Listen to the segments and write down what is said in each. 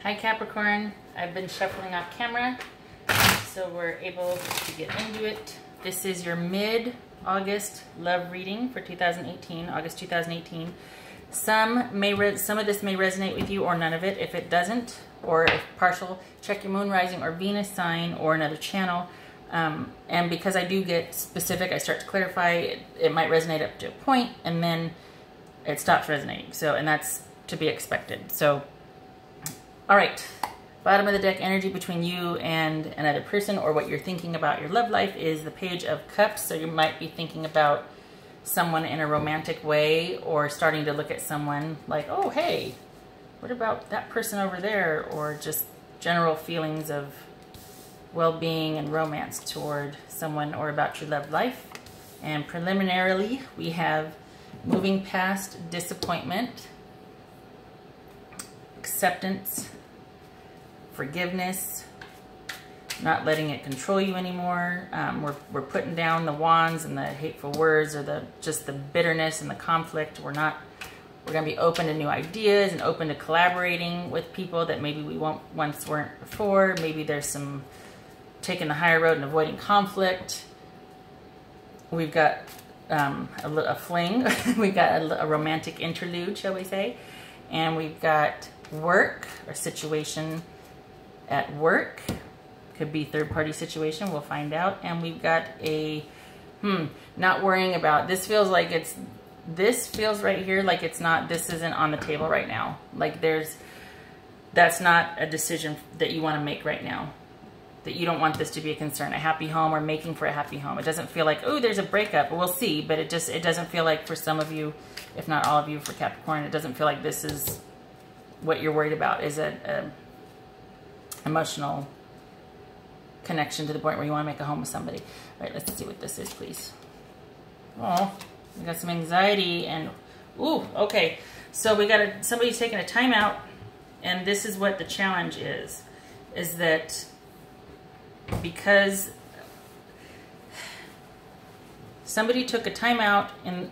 Hi Capricorn, I've been shuffling off camera so we're able to get into it. This is your mid-August love reading for 2018, August 2018. Some of this may resonate with you or none of it. If it doesn't, or if partial, check your moon, rising, or Venus sign or another channel. And because I do get specific, I start to clarify, it might resonate up to a point and then it stops resonating. So, and that's to be expected. So, all right, bottom of the deck energy between you and another person, or what you're thinking about your love life, is the Page of Cups. So you might be thinking about someone in a romantic way, or starting to look at someone like, oh, hey, what about that person over there? Or just general feelings of well-being and romance toward someone or about your love life. And preliminarily, we have moving past disappointment, acceptance, forgiveness, not letting it control you anymore. We're putting down the wands and the hateful words, or just the bitterness and the conflict. We're going to be open to new ideas and open to collaborating with people that maybe we once weren't before. Maybe there's some taking the higher road and avoiding conflict. We've got a fling. We've got a romantic interlude, shall we say. And we've got work, or situation at work. Could be third-party situation, we'll find out. And we've got a not worrying about, this feels right here like it's not, this isn't on the table right now. Like that's not a decision that you want to make right now. That you don't want this to be a concern, a happy home, or making for a happy home. It doesn't feel like, oh, there's a breakup. We'll see, but it doesn't feel like, for some of you, if not all of you, for Capricorn, it doesn't feel like this is what you're worried about, is a emotional connection to the point where you want to make a home with somebody. All right, let's see what this is, please. Oh, we got some anxiety and, ooh, okay. So we got somebody's taking a timeout, and this is what the challenge is that because somebody took a timeout in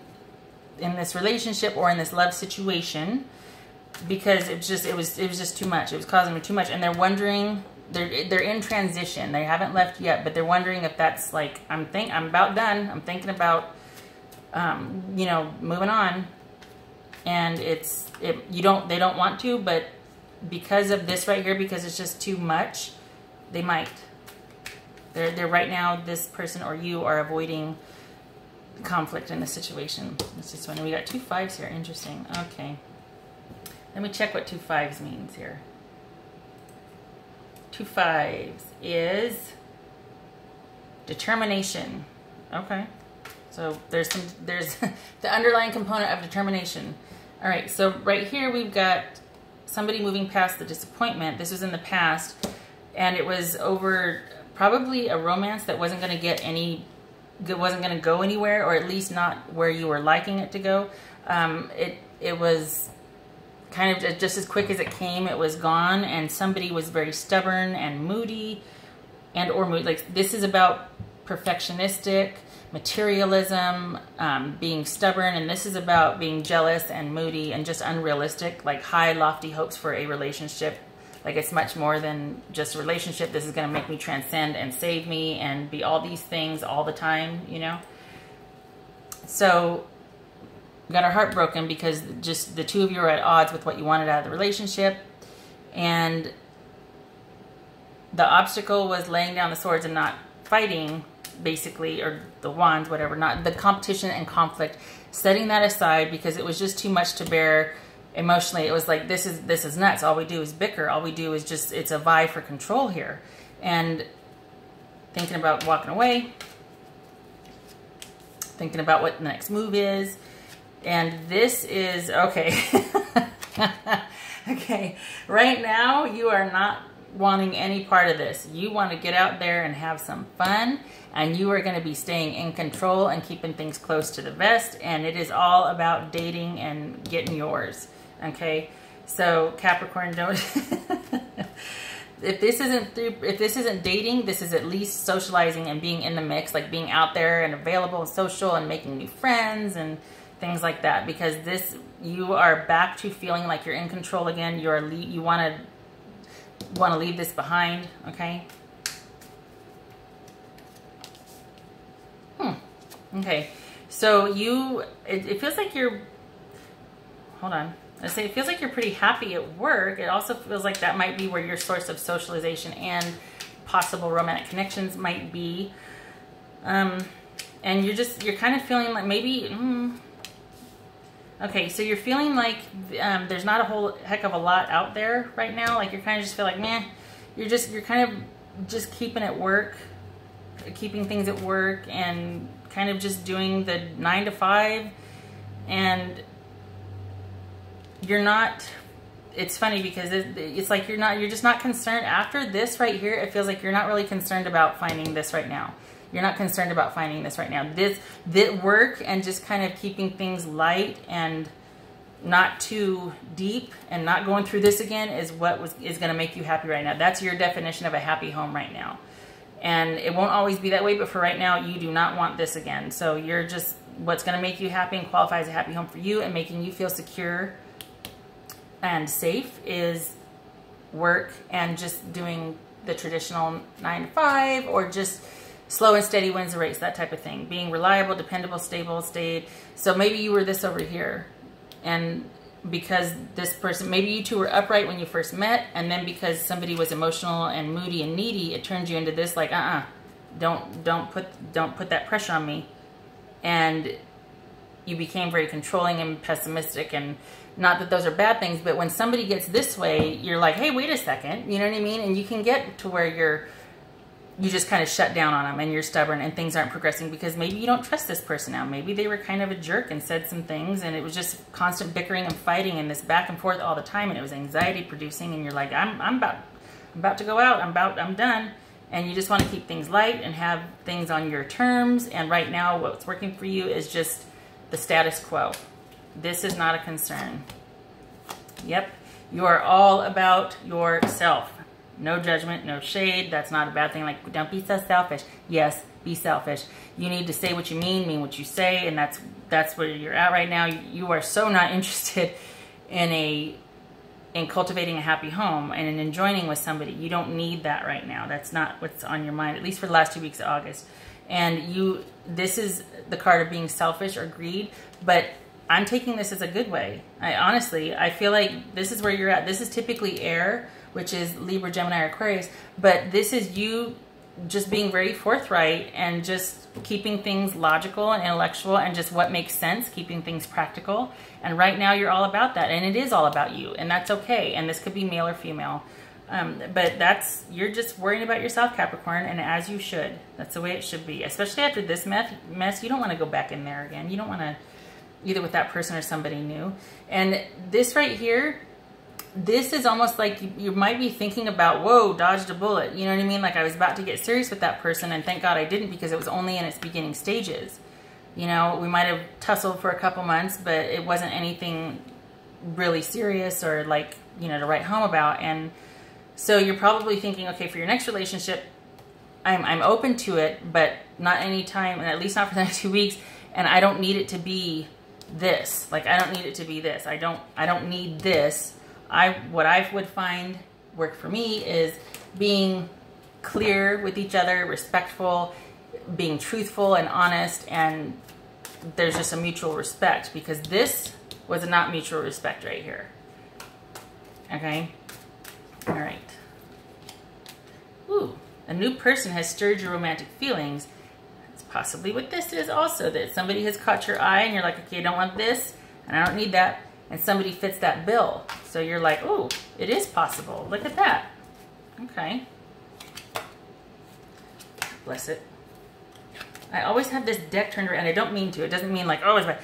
this relationship or in this love situation, because it was just too much. It was causing me too much, and they're wondering, they're in transition. They haven't left yet, but they're wondering if that's like, I'm about done. I'm thinking about you know, moving on, and they don't want to, but because of this right here, because it's just too much, they might. They're right now, this person or you are avoiding conflict in the situation. This is when we got 2 5s here. Interesting. Okay. Let me check what 2 5s means here. 2 5s is determination. Okay. So there's the underlying component of determination. All right. So right here we've got somebody moving past the disappointment. This was in the past, and it was over probably a romance that wasn't going to go anywhere, or at least not where you were liking it to go. It was kind of just as quick as it came, it was gone, and somebody was very stubborn and moody, like, this is about perfectionistic, materialism, being stubborn, and this is about being jealous and moody and just unrealistic, like high lofty hopes for a relationship. Like, it's much more than just a relationship. This is going to make me transcend and save me and be all these things all the time, you know? So we got our heart broken because just the two of you are at odds with what you wanted out of the relationship. And the obstacle was laying down the swords and not fighting, basically, or the wands, whatever, not the competition and conflict, setting that aside because it was just too much to bear emotionally. It was like, this is nuts. All we do is bicker. All we do is just, it's a vie for control here. And thinking about walking away, thinking about what the next move is. And this is, okay. Okay, right now you are not wanting any part of this. You want to get out there and have some fun, and you are going to be staying in control and keeping things close to the vest, and it is all about dating and getting yours. Okay, so Capricorn, don't if this isn't dating, this is at least socializing and being in the mix, like being out there and available and social and making new friends and things like that, because you are back to feeling like you're in control again. You want to want to leave this behind, okay? Okay, so it feels like you're, hold on. I say it feels like you're pretty happy at work. It also feels like that might be where your source of socialization and possible romantic connections might be. And you're kind of feeling like maybe, okay, so you're feeling like there's not a whole heck of a lot out there right now. Like you're kind of just feel like, meh. You're kind of just keeping things at work and kind of just doing the 9 to 5, and you're not, it's funny because it's like you're just not concerned. After this right here, it feels like you're not really concerned about finding this right now. You're not concerned about finding this right now. This work and just kind of keeping things light and not too deep and not going through this again is what is going to make you happy right now. That's your definition of a happy home right now. And it won't always be that way, but for right now, you do not want this again. So you're just, what's going to make you happy and qualify as a happy home for you and making you feel secure and safe is work and just doing the traditional 9 to 5, or just slow and steady wins the race, that type of thing. Being reliable, dependable, stable, stayed. So maybe you were this over here, and because this person, maybe you two were upright when you first met, and then because somebody was emotional and moody and needy, it turned you into this, like, don't put that pressure on me. And you became very controlling and pessimistic, and not that those are bad things, but when somebody gets this way, you're like, hey, wait a second, you know what I mean? And you can get to where you just kind of shut down on them and you're stubborn and things aren't progressing because maybe you don't trust this person now. Maybe they were kind of a jerk and said some things, and it was just constant bickering and fighting and this back and forth all the time, and it was anxiety producing, and you're like, I'm about to go out, I'm done. And you just want to keep things light and have things on your terms. And right now what's working for you is just the status quo. This is not a concern. Yep, you are all about yourself. No judgment, no shade. That's not a bad thing. Like, don't be so selfish. Yes, be selfish. You need to say what you mean what you say, and that's where you're at right now. You are so not interested in cultivating a happy home and in joining with somebody. You don't need that right now. That's not what's on your mind, at least for the last 2 weeks of August. And this is the card of being selfish or greed, but I'm taking this as a good way. I feel like this is where you're at. This is typically air, which is Libra, Gemini, or Aquarius, but this is you just being very forthright and just keeping things logical and intellectual and just what makes sense, keeping things practical. And right now you're all about that, and it is all about you, and that's okay. And this could be male or female, but you're just worrying about yourself, Capricorn, and as you should. That's the way it should be, especially after this mess. You don't want to go back in there again. You don't want to, either with that person or somebody new. And this right here, this is almost like you might be thinking about, whoa, dodged a bullet. You know what I mean? Like, I was about to get serious with that person, and thank God I didn't, because it was only in its beginning stages. You know, we might have tussled for a couple months, but it wasn't anything really serious or like, you know, to write home about. And so you're probably thinking, okay, for your next relationship, I'm open to it, but not anytime, and at least not for the next 2 weeks. And I don't need it to be this. Like, I don't need it to be this. I don't need this. What I would find work for me is being clear with each other, respectful, being truthful and honest, and there's just a mutual respect, because this was not mutual respect right here. Okay? All right. Ooh, a new person has stirred your romantic feelings. That's possibly what this is also, that somebody has caught your eye and you're like, okay, I don't want this and I don't need that. And somebody fits that bill. So you're like, oh, it is possible. Look at that. Okay. Bless it. I always have this deck turned around. I don't mean to. It doesn't mean like, oh, it's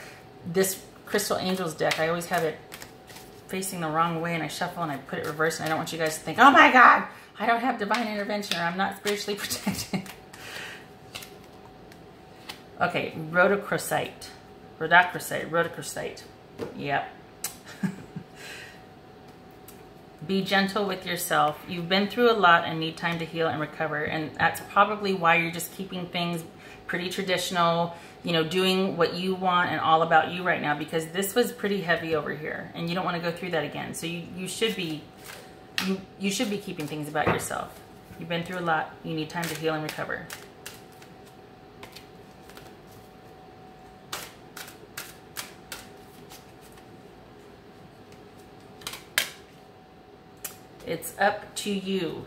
this Crystal Angels deck. I always have it facing the wrong way, and I shuffle and I put it reversed. And I don't want you guys to think, oh my God, I don't have divine intervention, or I'm not spiritually protected. Okay, rhodochrosite. Yep. Be gentle with yourself. You've been through a lot and need time to heal and recover. And that's probably why you're just keeping things pretty traditional, you know, doing what you want and all about you right now, because this was pretty heavy over here and you don't want to go through that again. So you should be you should be keeping things about yourself. You've been through a lot. You need time to heal and recover. It's up to you.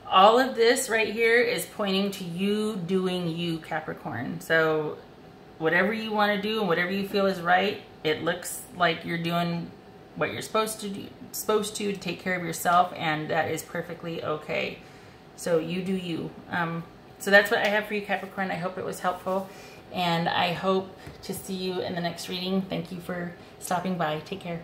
All of this right here is pointing to you doing you, Capricorn. So whatever you want to do and whatever you feel is right, it looks like you're doing what you're supposed to do, to take care of yourself, and that is perfectly okay. So you do you. So that's what I have for you, Capricorn. I hope it was helpful, and I hope to see you in the next reading. Thank you for stopping by. Take care.